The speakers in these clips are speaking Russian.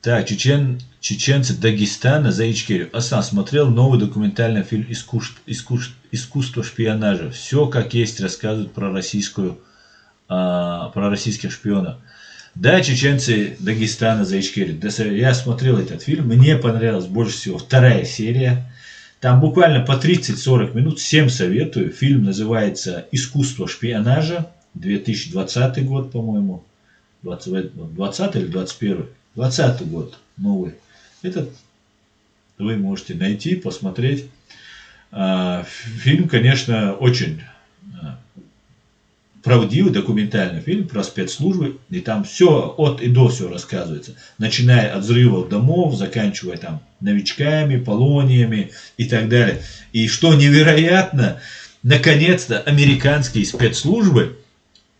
Так, чеченцы Дагестана за Ичкерию. Асан смотрел новый документальный фильм «Искусство шпионажа». Все как есть рассказывают про российских шпионов. Да, чеченцы Дагестана за Ичкерию. Я смотрел этот фильм, мне понравилась больше всего вторая серия. Там буквально по 30-40 минут, всем советую. Фильм называется «Искусство шпионажа», 2020 год, по-моему. 20 или 21? 20 год, новый. Этот вы можете найти, посмотреть. Фильм, конечно, очень правдивый документальный фильм про спецслужбы. И там все от и до все рассказывается. Начиная от взрывов домов, заканчивая там новичками, полониями и так далее. И что невероятно, наконец-то американские спецслужбы,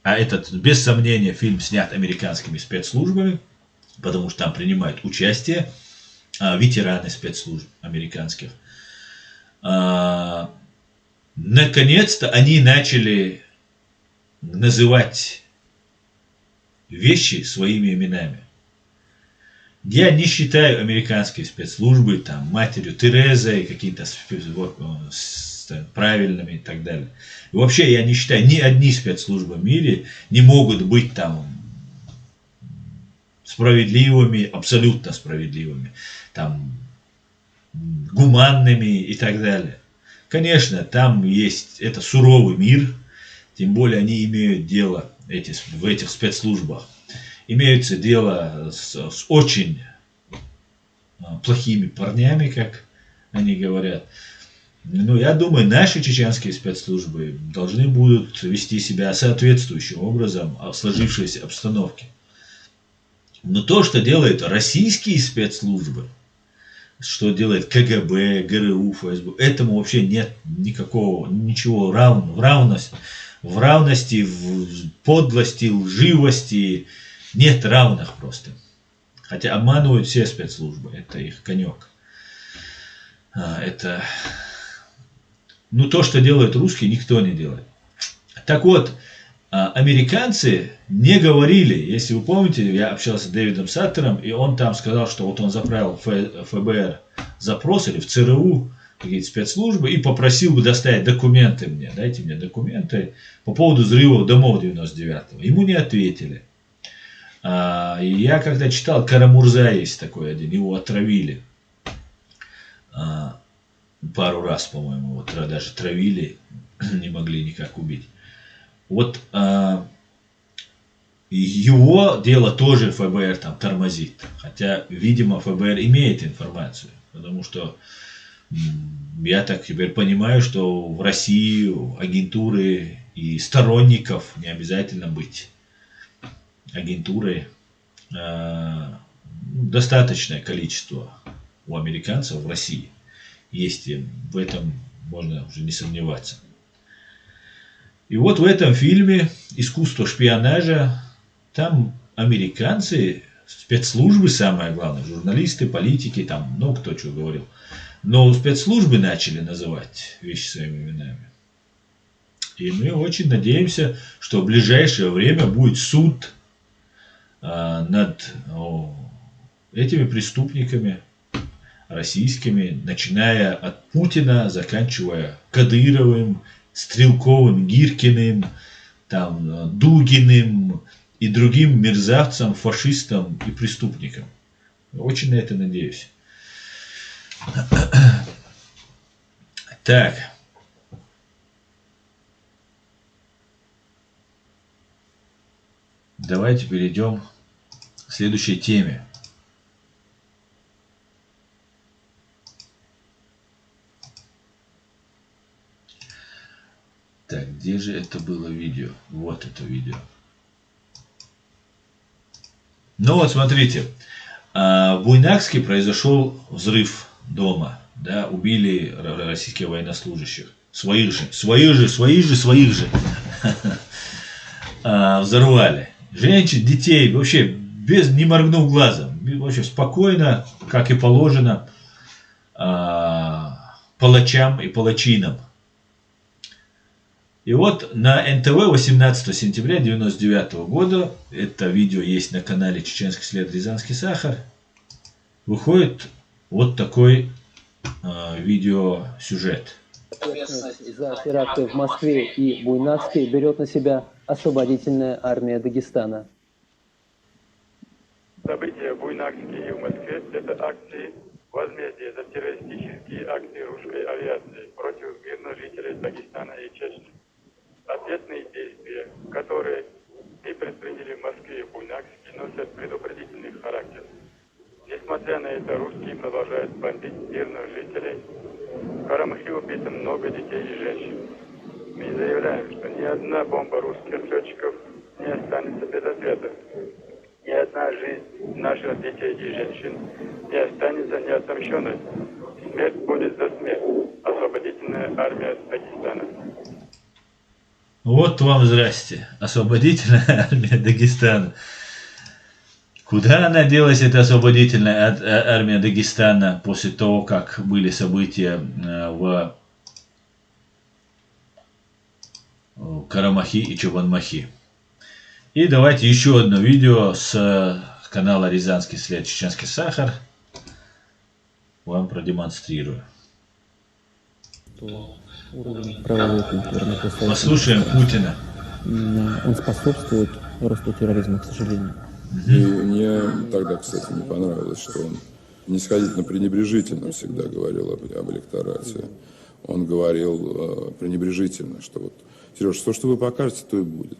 а этот, без сомнения, фильм снят американскими спецслужбами, потому что там принимают участие ветераны спецслужб американских. Наконец-то они начали называть вещи своими именами. Я не считаю американские спецслужбы там матерью Терезой, какие-то правильными и так далее. И вообще я не считаю, ни одни спецслужбы в мире не могут быть там справедливыми, абсолютно справедливыми, там гуманными и так далее. Конечно, там есть, это суровый мир, тем более они имеют дело, в этих спецслужбах, имеется дело с очень плохими парнями, как они говорят. Ну, я думаю, наши чеченские спецслужбы должны будут вести себя соответствующим образом в сложившейся обстановке. Но то, что делают российские спецслужбы, что делает КГБ, ГРУ, ФСБ, этому вообще нет ничего в равности, в подлости, лживости нет равных просто. Хотя обманывают все спецслужбы, это их конек. То, что делают русские, никто не делает. Так вот, американцы не говорили, если вы помните, я общался с Дэвидом Саттером, и он там сказал, что вот он заправил в ФБР запрос или в ЦРУ, какие-то спецслужбы, и попросил бы доставить документы мне, дайте мне документы по поводу взрыва домов 99-го. Ему не ответили. И я когда читал, Карамурза есть такой один, его отравили. Пару раз, по-моему, вот даже травили, не могли никак убить. Вот его дело тоже ФБР там тормозит. Хотя, видимо, ФБР имеет информацию. Потому что я так теперь понимаю, что в России агентуры и сторонников не обязательно быть агентурой. Достаточное количество у американцев в России есть, в этом можно уже не сомневаться. И вот в этом фильме «Искусство шпионажа» там американцы, спецслужбы, самое главное, журналисты, политики, там много кто что говорил, но спецслужбы начали называть вещи своими именами. И мы очень надеемся, что в ближайшее время будет суд над этими преступниками российскими, начиная от Путина, заканчивая Кадыровым, Стрелковым, Гиркиным, там, Дугиным и другим мерзавцам, фашистам и преступникам. Очень на это надеюсь. Так. Давайте перейдем к следующей теме. Так, где же это было видео? Вот это видео. Ну вот, смотрите. В Буйнакске произошел взрыв дома. Да, убили российских военнослужащих. Своих же. Взорвали. Женщин, детей, вообще, не моргнув глазом. Вообще спокойно, как и положено, палачам и палачинам. И вот на НТВ 18 сентября 1999 года, это видео есть на канале «Чеченский след. Рязанский сахар», выходит вот такой видеосюжет. Ответственность за теракты в Москве и Буйнакске берет на себя освободительная армия Дагестана. События в Буйнакске и в Москве – это акции возмездия за террористические акции русской авиации против мирных жителей Дагестана и Чечни. Ответные действия, которые и предприняли в Москве и Буйнакске, носят предупредительный характер. Несмотря на это, русские продолжают бомбить мирных жителей. В Карамахе убито много детей и женщин. Мы заявляем, что ни одна бомба русских летчиков не останется без ответа. Ни одна жизнь наших детей и женщин не останется неотомщенной. Смерть будет за смерть. Освободительная армия Дагестана. Вот вам здрасте. Освободительная армия Дагестана. Куда она делась, эта освободительная армия Дагестана, после того, как были события в Карамахи и Чобанмахи? И давайте еще одно видео с канала «Рязанский след. Чеченский сахар» вам продемонстрирую. Уровень правовой культуры на постсоветском Послушаем Путина. он способствует росту терроризма, к сожалению. И мне тогда, кстати, не понравилось, что он нисходительно пренебрежительно всегда говорил об электорате. Он говорил пренебрежительно, что вот, Сереж, то, что вы покажете, то и будет.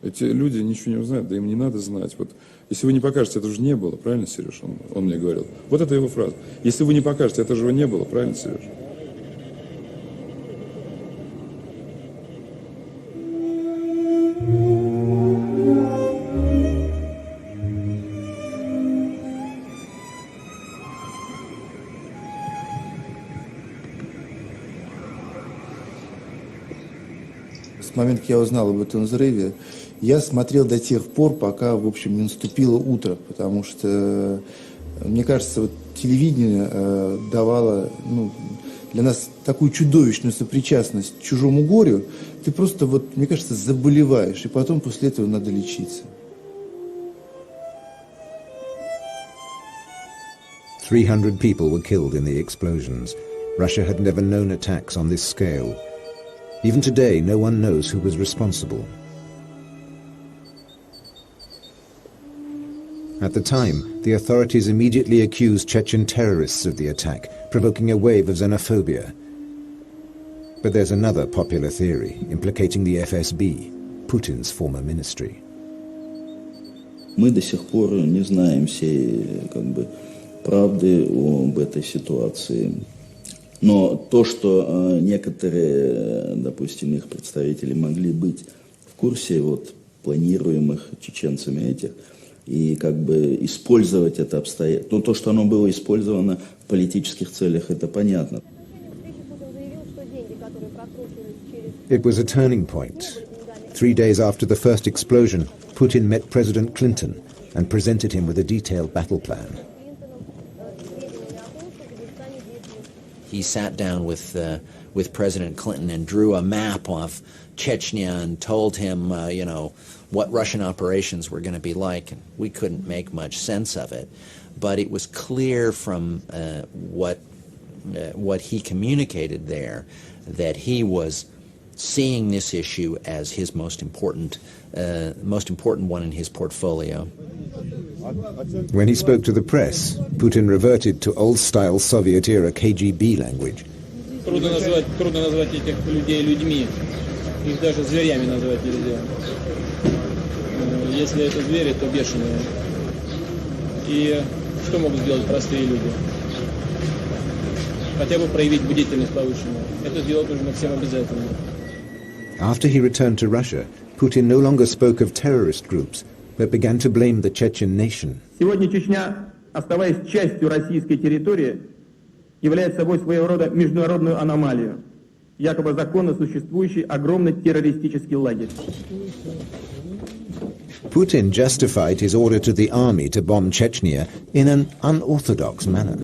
Эти люди ничего не узнают, да им не надо знать. Вот, если вы не покажете, это же не было, правильно, Сереж? Он мне говорил. Вот это его фраза. Если вы не покажете, это же не было, правильно, Сереж? С момента, как я узнал об этом взрыве, я смотрел до тех пор, пока, в общем, не наступило утро, потому что, мне кажется, вот телевидение давало для нас такую чудовищную сопричастность к чужому горю, ты просто, вот, мне кажется, заболеваешь, и потом после этого надо лечиться. 300 people were killed in the explosions. Russia had never known attacks on this scale. Even today, no one knows who was responsible. At the time, the authorities immediately accused Chechen terrorists of the attack, provoking a wave of xenophobia. But there's another popular theory implicating the FSB, Putin's former ministry. Мы до сих пор не знаем всей правды об этой ситуации. Но то, что некоторые, допустим, их представители могли быть в курсе планируемых чеченцами этих, и использовать это обстоятельство. Но то, что оно было использовано в политических целях, это понятно. It was a turning point. 3 days after the first explosion, Putin met President Clinton and presented him with a detailed battle plan. He sat down with President Clinton and drew a map of Chechnya and told him, what Russian operations were going to be like. And we couldn't make much sense of it, but it was clear from what he communicated there that he was seeing this issue as his most important one in his portfolio. When he spoke to the press, Putin reverted to old-style Soviet-era KGB language. Трудно назвать этих людей людьми. Их даже зверями назвать нельзя. Если это звери, то бешеные. И что могут сделать простые люди? Хотя бы проявить бдительность повышенную. Это сделать нужно всем обязательно. After he returned to Russia, Putin no longer spoke of terrorist groups, but began to blame the Chechen nation. Сегодня Чечня, оставаясь частью российской территории, является собой своего рода международную аномалию, якобы законно существующий огромный террористический лагерь. Putin justified his order to the army to bomb Chechnya in an unorthodox manner.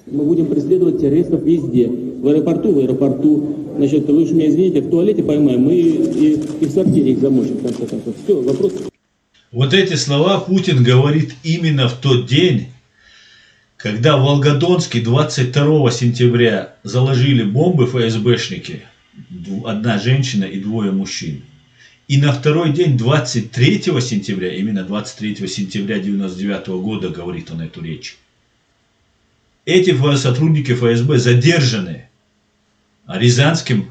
Мы будем преследовать террористов везде. В аэропорту. Значит, вы уж меня извините, в туалете поймаем, мы и в сортире их замочим, в конце концов. Все, вопрос. Вот эти слова Путин говорит именно в тот день, когда в Волгодонске 22 сентября заложили бомбы ФСБшники, одна женщина и двое мужчин. И на второй день, 23 сентября, именно 23 сентября 1999 года, говорит он эту речь, эти сотрудники ФСБ задержаны Рязанской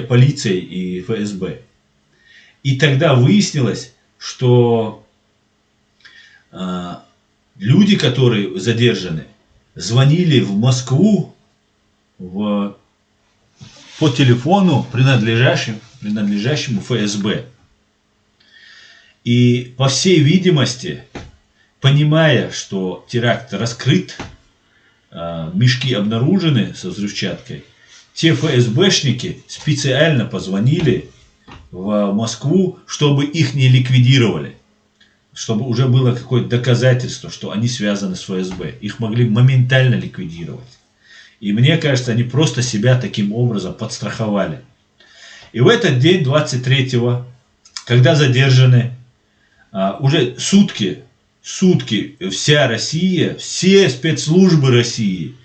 полицией и ФСБ. И тогда выяснилось, что люди, которые задержаны, звонили в Москву по телефону, принадлежащему ФСБ. И по всей видимости, понимая, что теракт раскрыт, мешки обнаружены со взрывчаткой, те ФСБшники специально позвонили в Москву, чтобы их не ликвидировали, чтобы уже было какое-то доказательство, что они связаны с ФСБ. Их могли моментально ликвидировать. И мне кажется, они просто себя таким образом подстраховали. И в этот день, 23-го, когда задержаны, уже сутки вся Россия, все спецслужбы России,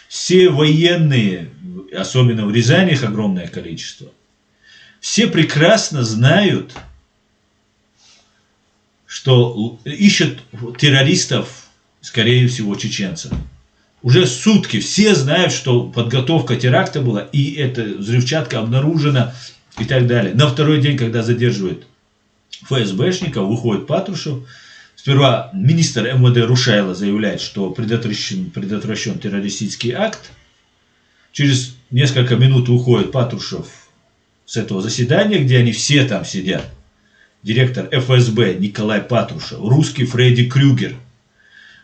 все военные, особенно в Рязани их огромное количество, все прекрасно знают, что ищут террористов, скорее всего, чеченцев. Уже сутки все знают, что подготовка теракта была, и эта взрывчатка обнаружена, и так далее. На второй день, когда задерживают ФСБшников, выходит Патрушев. Сперва министр МВД Рушайло заявляет, что предотвращен террористический акт. Через несколько минут уходит Патрушев с этого заседания, где они все там сидят. Директор ФСБ Николай Патрушев, русский Фредди Крюгер,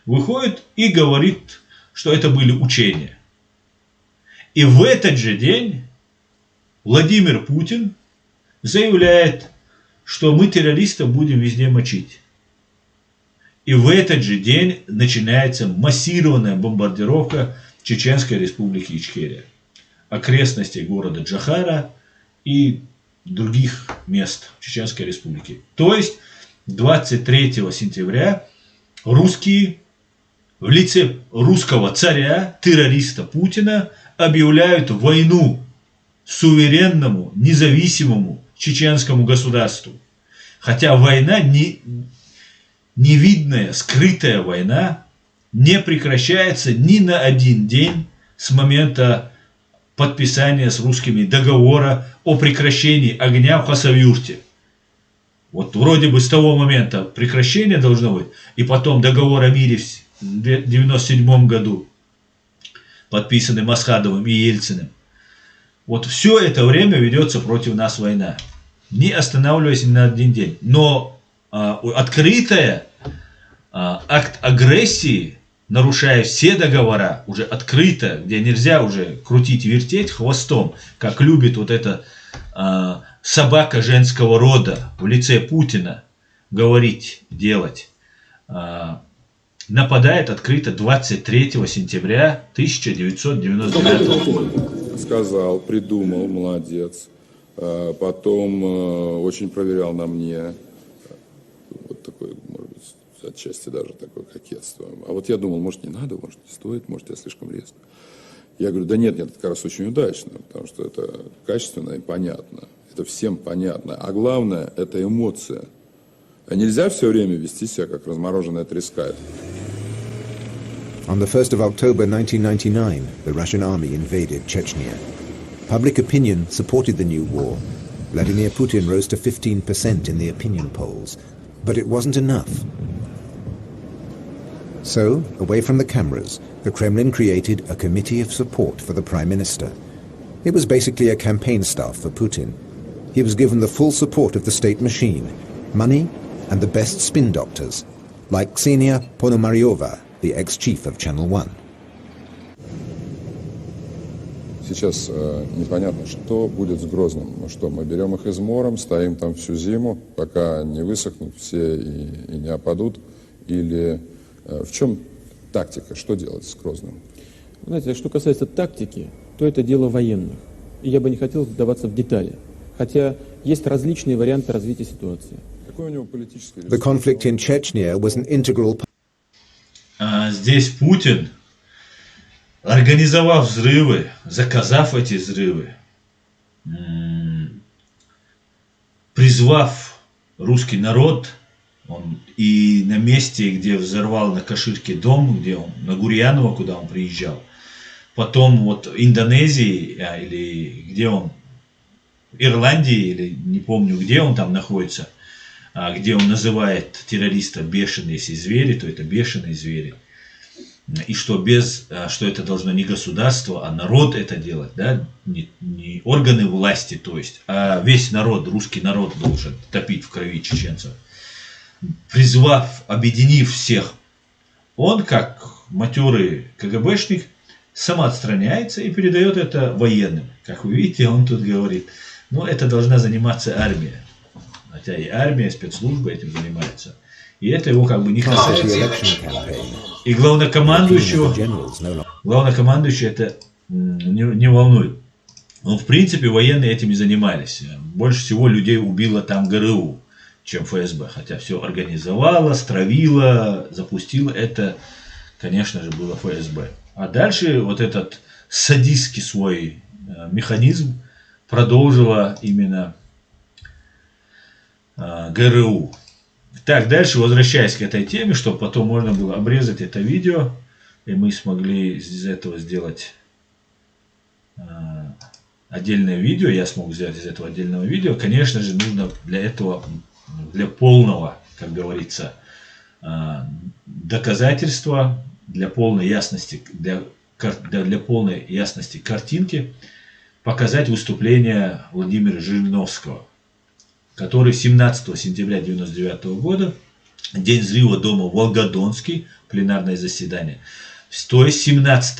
выходит и говорит, что это были учения. И в этот же день Владимир Путин заявляет, что мы террористов будем везде мочить. И в этот же день начинается массированная бомбардировка Чеченской республики Ичкерия, окрестностей города Джохара и других мест Чеченской республики. То есть 23 сентября русские в лице русского царя, террориста Путина, объявляют войну суверенному, независимому чеченскому государству. Хотя война, невидная, скрытая война, не прекращается ни на один день с момента подписания с русскими договора о прекращении огня в Хасавюрте. Вот вроде бы с того момента прекращение должно быть, и потом договор о мире в 1997 году, подписанный Масхадовым и Ельциным. Вот все это время ведется против нас война, не останавливаясь ни на один день. Но открытая акт агрессии, нарушая все договора, уже открыто, где нельзя уже крутить и вертеть хвостом, как любит вот эта собака женского рода в лице Путина говорить, делать, нападает открыто 23 сентября 1999 года. Сказал, придумал, молодец. Потом очень проверял на мне. Вот такое, может быть, отчасти даже такое кокетство. А вот я думал, может, не надо, может, не стоит, может, я слишком резко. Я говорю, да нет, это как раз очень удачно, потому что это качественно и понятно. Это всем понятно. А главное, это эмоция. А нельзя все время вести себя, как размороженная треска. On the 1st of October 1999, the Russian army invaded Chechnya. Public opinion supported the new war. Vladimir Putin rose to 15% in the opinion polls. But it wasn't enough. So, away from the cameras, the Kremlin created a committee of support for the Prime Minister. It was basically a campaign staff for Putin. He was given the full support of the state machine, money, and the best spin doctors, like Ksenia Ponomaryova, the ex-chief of Channel One. Сейчас непонятно, что будет с Грозным. Ну что, мы берем их измором, стоим там всю зиму, пока не высохнут все и не опадут? Или в чем тактика, что делать с Грозным? Знаете, что касается тактики, то это дело военных. И я бы не хотел вдаваться в детали. Хотя есть различные варианты развития ситуации. Какой у него политический The conflict in Chechnya was an integral part. здесь Путин, организовав взрывы, заказав эти взрывы, призвав русский народ, он и на месте, где взорвал на Каширке дом, где он, на Гурьянова, куда он приезжал, потом вот в Индонезии, или где он, в Ирландии, или не помню, где он там находится, где он называет террористов бешеные, если звери, то это бешеные звери. И что что это должно не государство, а народ это делать, да, не органы власти, то есть, а весь народ, русский народ должен топить в крови чеченцев. Призвав, объединив всех, он, как матерый КГБшник, самоотстраняется и передает это военным. Как вы видите, он тут говорит, ну, это должна заниматься армия. Хотя и армия, и спецслужбы этим занимаются. И это его как бы не касается. И главнокомандующего это не волнует. Но в принципе военные этим и занимались. Больше всего людей убило там ГРУ, чем ФСБ. Хотя все организовало, стравило, запустило. Это, конечно же, было ФСБ. А дальше вот этот садистский свой механизм продолжила именно ГРУ. Так, дальше, возвращаясь к этой теме, чтобы потом можно было обрезать это видео, и мы смогли из этого сделать отдельное видео, я смог сделать из этого отдельного видео. Конечно же, нужно для этого, для полного, как говорится, доказательства, для полной ясности, для полной ясности картинки, показать выступление Владимира Жириновского, который 17 сентября 1999 года, день взрыва дома Волгодонский, пленарное заседание, то есть 17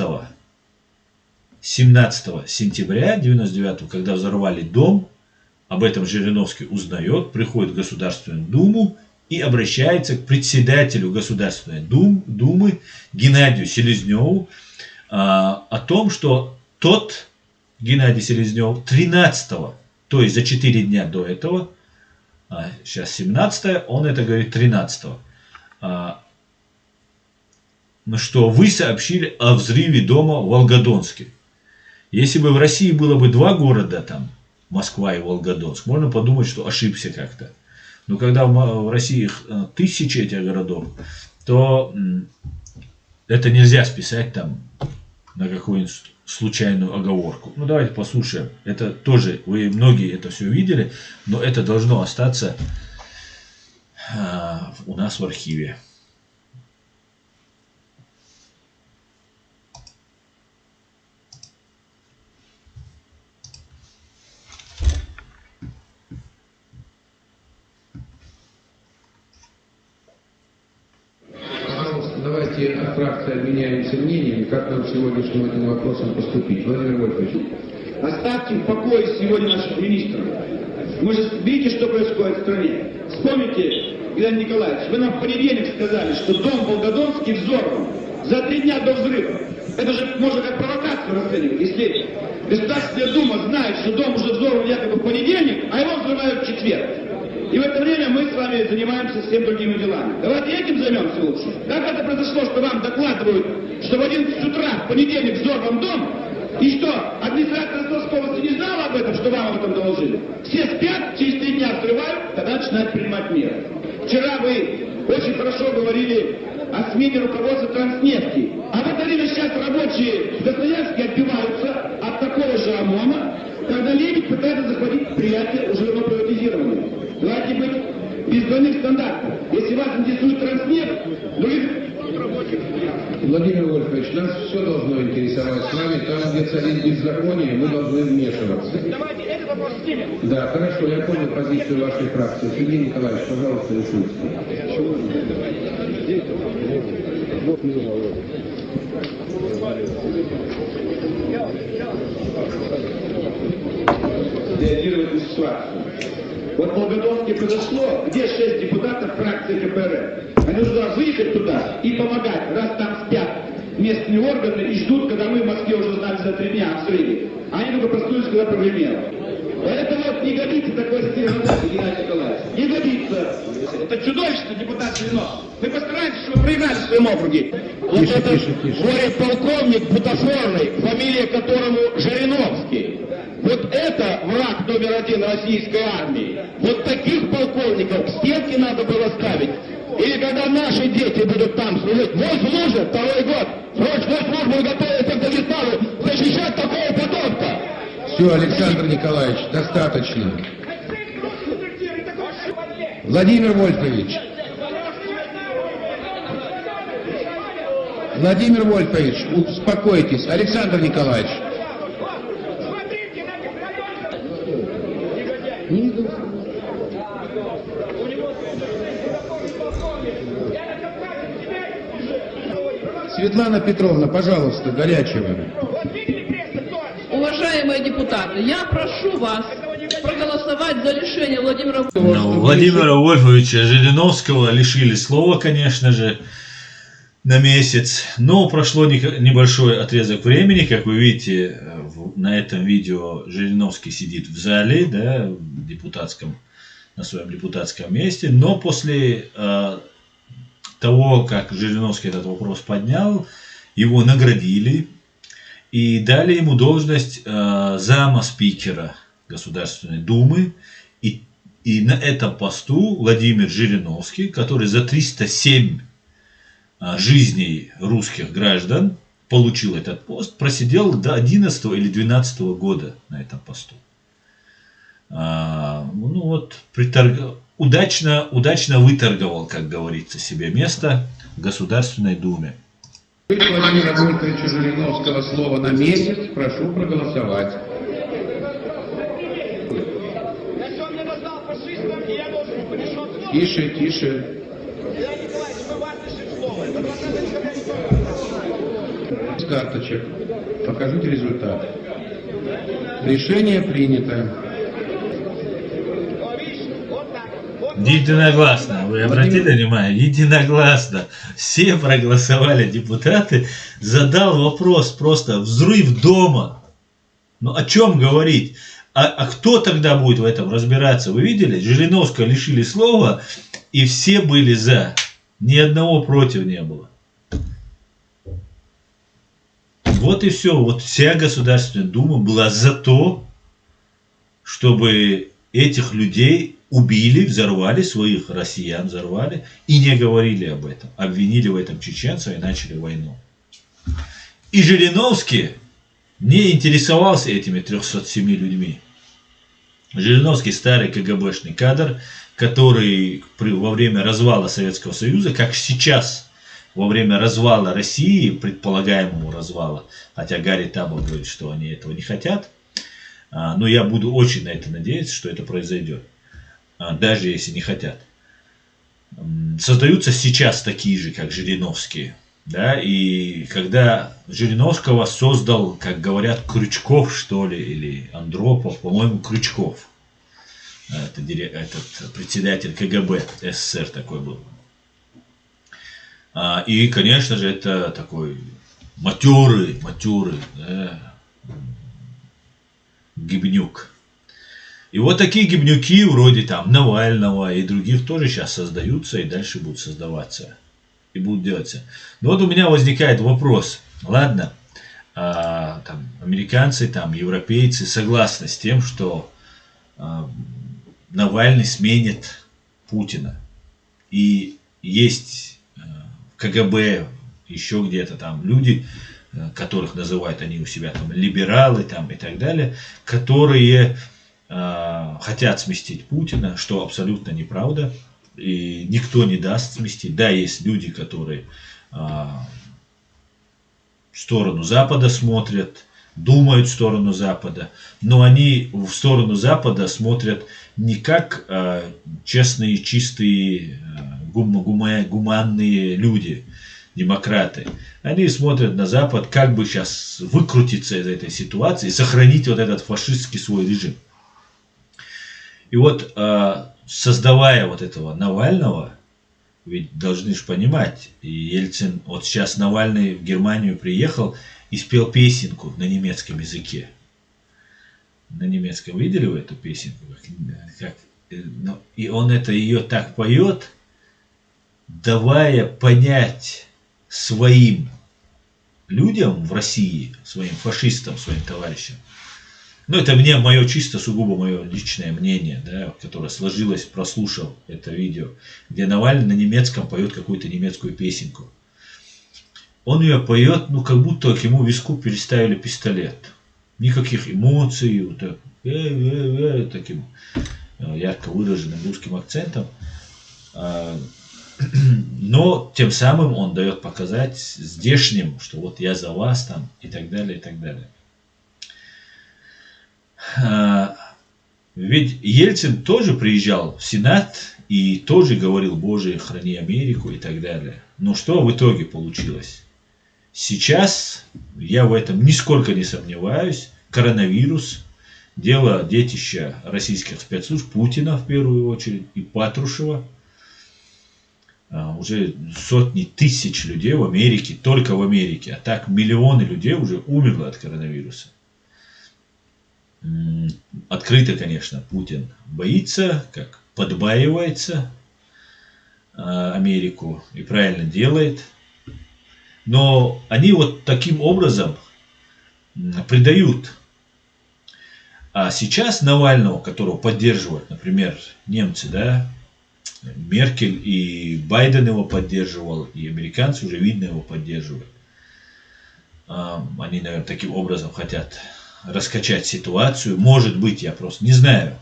сентября 1999, когда взорвали дом, об этом Жириновский узнает, приходит в Государственную Думу и обращается к председателю Государственной Думы Геннадию Селезневу о том, что тот, Геннадий Селезнев, 13-го, то есть за 4 дня до этого, сейчас 17-е, он это говорит 13-го, что вы сообщили о взрыве дома в Волгодонске. Если бы в России было бы 2 города, там, Москва и Волгодонск, можно подумать, что ошибся как-то. Но когда в России их 1000 этих городов, то это нельзя списать там на какую-нибудь случайную оговорку. Ну давайте послушаем. Это тоже, вы многие это все видели, но это должно остаться у нас в архиве. Давайте от фракции обменяемся мнениями, как нам сегодняшним этим вопросом поступить. Владимир Вольфович. Оставьте в покое сегодня наших министров. Вы же видите, что происходит в стране. Вспомните, Геннадий Николаевич, вы нам в понедельник сказали, что дом Волгодонский взорван за 3 дня до взрыва. Это же можно как провокацию расценивать. Если Государственная Дума знает, что дом уже взорван якобы в понедельник, а его взрывают в четверг. И в это время мы с вами занимаемся всем другими делами. Давайте этим займемся лучше. Как это произошло, что вам докладывают, что в 11 утра в понедельник взорван дом, и что администрация Ростовской области не знала об этом, что вам об этом доложили? Все спят, через 3 дня взрывают, тогда начинают принимать меры. Вчера вы очень хорошо говорили о смене руководства Транснефти. А в это время сейчас рабочие в Красноярске отбиваются от такого же ОМОНа, когда Лебедь пытается захватить предприятие, уже давно приватизированное. Давайте быть без двойных стандартов. Если вас интересует Транснефть, Владимир Вольфович, нас все должно интересовать с вами. Там, где царит беззаконие, мы должны вмешиваться. Давайте этот вопрос снимем. Да, хорошо, я понял позицию вашей фракции. Сергей Николаевич, пожалуйста, решите. Реагировать на ситуацию. Вот в Волгодонске произошло, где 6 депутатов фракции КПРФ. Они должны выехать туда и помогать, раз там спят местные органы и ждут, когда мы в Москве уже знали за 3 дня о взрыве. Они только проснулись, когда прогремело. Это вот не годится такой стиль работы, Геннадий Николаевич. Не годится. Это чудовищно, депутат Жириновский. Мы постараемся, чтобы вы проиграли в своем округе. Вот этот горе-полковник бутафорный, фамилия которому Жириновский. Вот это враг номер один российской армии. Вот таких полковников к стенке надо было ставить. Или когда наши дети будут там служить, войск служит, второй год, срочную службу готовится к Дагестану, защищать такого потомка. Все, Александр Николаевич, достаточно. Владимир Вольфович. Владимир Вольфович, успокойтесь. Александр Николаевич. Светлана Петровна, пожалуйста, горячего. Уважаемые депутаты, я прошу вас проголосовать за лишение Владимира Владимира Вольфовича Жириновского лишили слова, конечно же, на месяц. Но прошло небольшой отрезок времени. Как вы видите, на этом видео Жириновский сидит в зале, да, в депутатском, на своем депутатском месте. Но после того, как Жириновский этот вопрос поднял, его наградили и дали ему должность зама спикера Государственной Думы. И на этом посту Владимир Жириновский, который за 307 жизней русских граждан получил этот пост, просидел до 11 или 12 года на этом посту. Ну вот, удачно выторговал, как говорится, себе место в Государственной Думе. Владимира Вольфовича Жириновского слово на месяц. Прошу проголосовать. Тише, тише. С карточек. Покажите результат. Решение принято. Единогласно, вы обратили внимание, единогласно. Все проголосовали депутаты. Задал вопрос, просто взрыв дома. Ну о чем говорить? А кто тогда будет в этом разбираться? Вы видели? Жириновского лишили слова, и все были за. Ни одного против не было. Вот и все. Вот вся Государственная Дума была за то, чтобы этих людей убили, взорвали, своих россиян взорвали, и не говорили об этом. Обвинили в этом чеченцев и начали войну. И Жириновский не интересовался этими 307 людьми. Жириновский старый КГБшный кадр, который во время развала Советского Союза, как сейчас, во время развала России, предполагаемого развала, хотя Гарри Табл говорит, что они этого не хотят, но я буду очень на это надеяться, что это произойдет, даже если не хотят. Создаются сейчас такие же, как Жириновские. Да, и когда Жириновского создал, как говорят, Крючков, что ли, или Андропов, по-моему, Крючков. Этот председатель КГБ СССР такой был. И, конечно же, это такой матерый, да, гибнюк. И вот такие гибнюки, вроде там Навального и других, тоже сейчас создаются и дальше будут создаваться. И будут делаться. Но вот у меня возникает вопрос. Ладно, там, американцы, там, европейцы согласны с тем, что Навальный сменит Путина. И есть в КГБ, еще где-то там люди, которых называют они у себя там либералы там, и так далее, которые хотят сместить Путина, что абсолютно неправда. И никто не даст сместить. Да, есть люди, которые в сторону Запада смотрят, думают в сторону Запада, но они в сторону Запада смотрят не как честные, чистые, гуманные люди, демократы. Они смотрят на Запад, как бы сейчас выкрутиться из этой ситуации и сохранить вот этот фашистский свой режим. И вот создавая вот этого Навального, ведь должны же понимать, и Ельцин, вот сейчас Навальный в Германию приехал и спел песенку на немецком языке. на немецком. Видели вы эту песенку? И он ее так поет, давая понять своим людям в России, своим фашистам, своим товарищам. Ну, это мое чисто, сугубо мое личное мнение, да, которое сложилось, прослушав это видео, где Навальный на немецком поет какую-то немецкую песенку. Он ее поет, как будто к ему виску переставили пистолет. Никаких эмоций, вот так, таким ярко выраженным русским акцентом. Но тем самым он дает показать здешним, что вот я за вас там и так далее, и так далее. Ведь Ельцин тоже приезжал в Сенат и тоже говорил: Боже, храни Америку и так далее. Но что в итоге получилось? Сейчас, я в этом нисколько не сомневаюсь, коронавирус, дело детища российских спецслужб, Путина в первую очередь и Патрушева. Уже сотни тысяч людей в Америке, только в Америке, а так миллионы людей уже умерло от коронавируса. Открыто, конечно, Путин боится, как подбаивается Америку и правильно делает. Но они вот таким образом предают. А сейчас Навального, которого поддерживают, например, немцы, да, Меркель и Байден его поддерживал, и американцы уже видно его поддерживают. Они, наверное, таким образом хотят раскачать ситуацию. Может быть, я просто не знаю.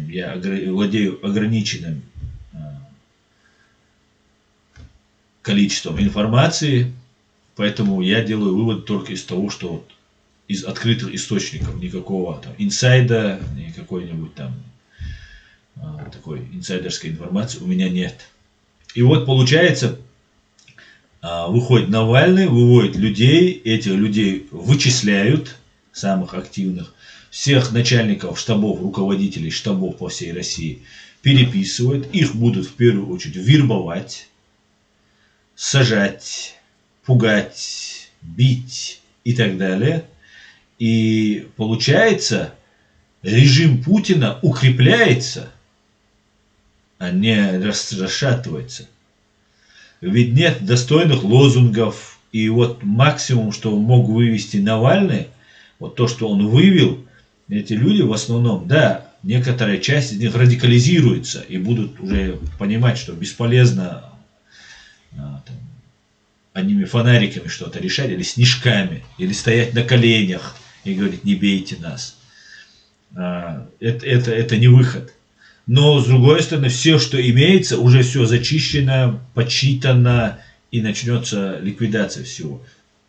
Я владею ограниченным количеством информации, поэтому я делаю вывод только из того, что вот из открытых источников, никакого там инсайда, ни какой-нибудь там такой инсайдерской информации у меня нет. И вот получается, выходит Навальный, выводит людей, этих людей вычисляют, самых активных, всех начальников штабов, руководителей штабов по всей России переписывают, их будут в первую очередь вербовать, сажать, пугать, бить и так далее. И получается, режим Путина укрепляется, а не расшатывается. Ведь нет достойных лозунгов. И вот максимум, что мог вывести Навальный, вот то, что он вывел, эти люди в основном, да, некоторая часть из них радикализируется и будут уже понимать, что бесполезно одними фонариками что-то решать, или снежками, или стоять на коленях и говорить: не бейте нас. Это не выход. Но, с другой стороны, все, что имеется, уже все зачищено, подсчитано, и начнется ликвидация всего.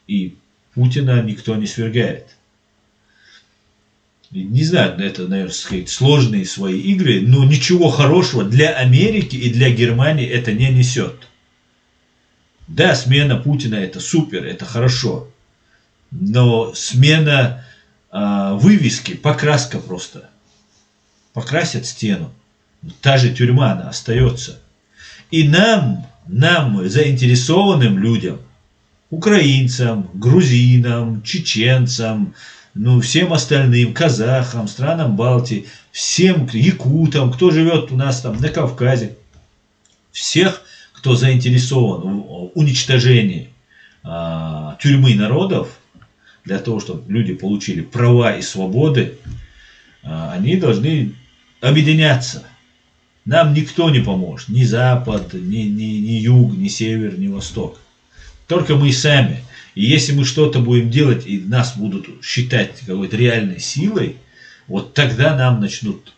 И Путина никто не свергает. Не знаю, это, наверное, сказать, сложные свои игры, но ничего хорошего для Америки и для Германии это не несет. Да, смена Путина это супер, это хорошо. Но смена вывески, покраска просто. Покрасят стену. Та же тюрьма, она остается. И нам, заинтересованным людям, украинцам, грузинам, чеченцам, всем остальным, казахам, странам Балтии, всем якутам, кто живет у нас там на Кавказе, всех, кто заинтересован в уничтожении тюрьмы народов, для того, чтобы люди получили права и свободы, они должны объединяться. Нам никто не поможет, ни Запад, ни Юг, ни Север, ни Восток. Только мы сами. И если мы что-то будем делать, и нас будут считать какой-то реальной силой, вот тогда нам начнут,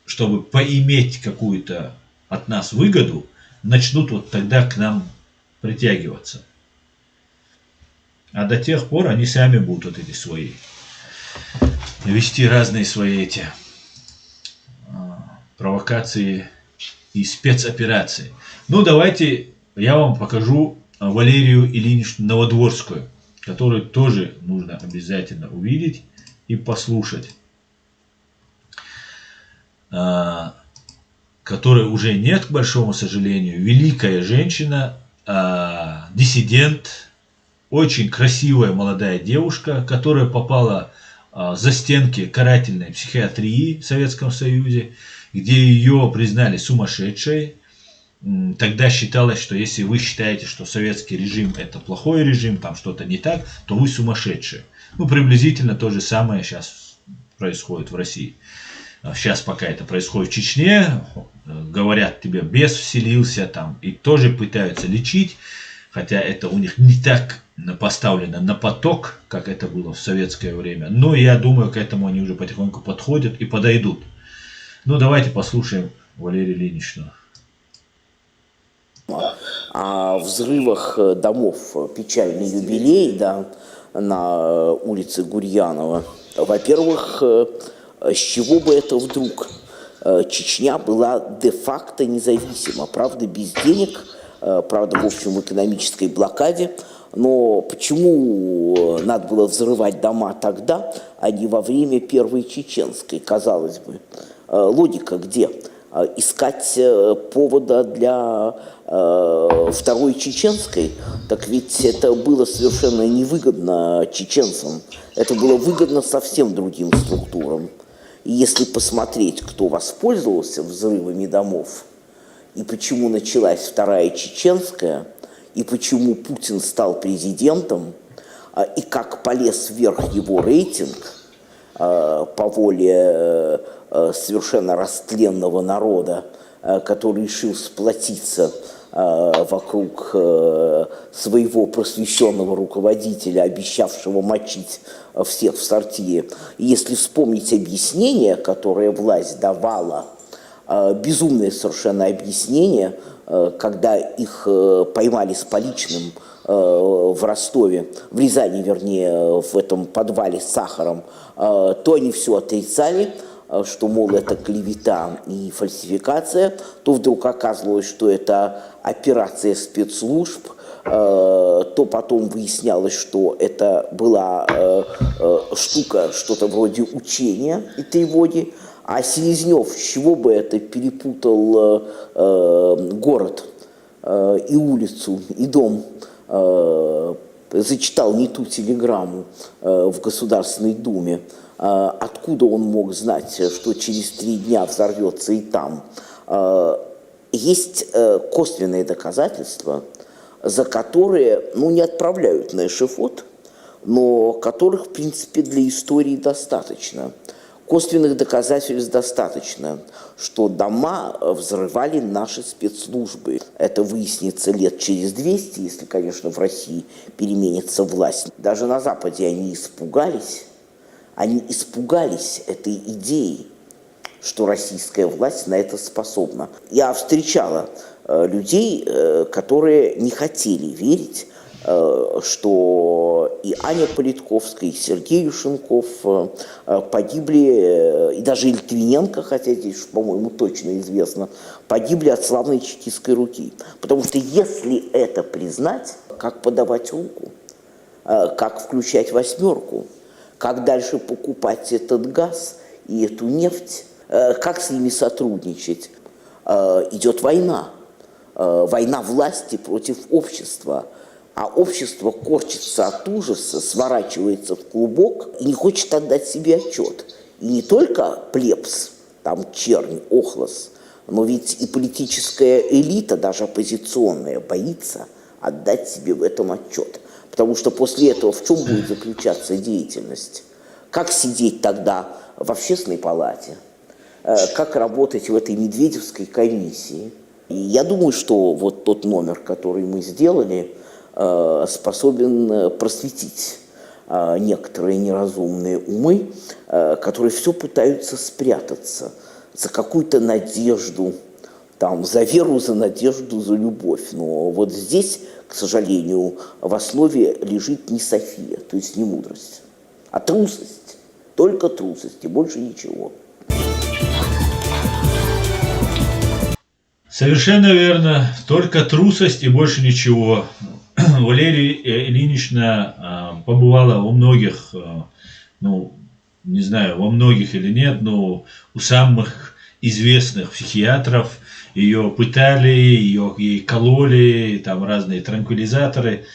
чтобы поиметь какую-то от нас выгоду, начнут вот тогда к нам притягиваться. А до тех пор они сами будут вот эти свои, вести разные свои эти провокации и спецоперации. Давайте я вам покажу Валерию Ильиничну Новодворскую, которую тоже нужно обязательно увидеть и послушать. Которой уже нет, к большому сожалению. Великая женщина, диссидент, очень красивая молодая девушка, которая попала застенки карательной психиатрии в Советском Союзе, где ее признали сумасшедшей. Тогда считалось, что если вы считаете, что советский режим это плохой режим, там что-то не так, то вы сумасшедшие. Ну, приблизительно то же самое сейчас происходит в России. Сейчас пока это происходит в Чечне, говорят, тебе бес вселился там, и тоже пытаются лечить, хотя это у них не так поставлено на поток, как это было в советское время. Но я думаю, к этому они уже потихоньку подходят и подойдут. Ну, давайте послушаем Валерию Ильиничну. О взрывах домов, печальный юбилей, да, на улице Гурьянова. Во-первых, с чего бы это вдруг? Чечня была де-факто независима, правда, без денег, правда, в общем, в экономической блокаде. Но почему надо было взрывать дома тогда, а не во время Первой Чеченской, казалось бы? Логика где? Искать повода для Второй Чеченской, так ведь это было совершенно невыгодно чеченцам. Это было выгодно совсем другим структурам. И если посмотреть, кто воспользовался взрывами домов, и почему началась Вторая Чеченская, и почему Путин стал президентом, и как полез вверх его рейтинг по воле совершенно растленного народа, который решил сплотиться вокруг своего просвещенного руководителя, обещавшего мочить всех в сортире. И если вспомнить объяснение, которое власть давала, безумное совершенно объяснение, когда их поймали с поличным в Ростове, в Рязани, вернее, в этом подвале с сахаром, то они все отрицали, что, мол, это клевета и фальсификация, то вдруг оказывалось, что это операция спецслужб, то потом выяснялось, что это была штука, что-то вроде учения и тревоги, а Селезнев, с чего бы это, перепутал город и улицу, и дом, зачитал не ту телеграмму в Государственной Думе. Откуда он мог знать, что через 3 дня взорвется и там? Есть косвенные доказательства, за которые, не отправляют на эшафот, но которых, в принципе, для истории достаточно. Косвенных доказательств достаточно, что дома взрывали наши спецслужбы. Это выяснится лет через 200, если, конечно, в России переменится власть. Даже на Западе они испугались этой идеи, что российская власть на это способна. Я встречала людей, которые не хотели верить, что и Аня Политковская, и Сергей Юшенков погибли, и даже Литвиненко, хотя здесь, по-моему, точно известно, погибли от славной чекистской руки. Потому что если это признать, как подавать руку, как включать 8, как дальше покупать этот газ и эту нефть, как с ними сотрудничать, идет война. Война власти против общества. А общество корчится от ужаса, сворачивается в клубок и не хочет отдать себе отчет. И не только плебс, там чернь, охлос, но ведь и политическая элита, даже оппозиционная, боится отдать себе в этом отчет. Потому что после этого в чем будет заключаться деятельность? Как сидеть тогда в общественной палате? Как работать в этой Медведевской комиссии? И я думаю, что вот тот номер, который мы сделали, способен просветить некоторые неразумные умы, которые все пытаются спрятаться за какую-то надежду, за веру, за надежду, за любовь. Но вот здесь, к сожалению, в основе лежит не София, то есть не мудрость, а трусость, только трусость и больше ничего. Совершенно верно, только трусость и больше ничего. Валерия Ильинична побывала у многих, не знаю, во многих или нет, но у самых известных психиатров. Ее пытали, ей кололи, разные транквилизаторы,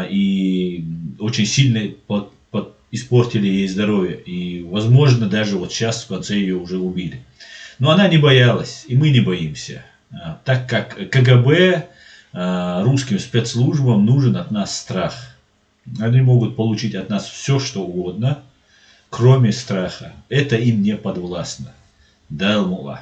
и очень сильно испортили ей здоровье. И, возможно, даже вот сейчас в конце ее уже убили. Но она не боялась, и мы не боимся. Так как КГБ, русским спецслужбам нужен от нас страх. Они могут получить от нас все, что угодно, кроме страха. Это им не подвластно. Да, Аллах.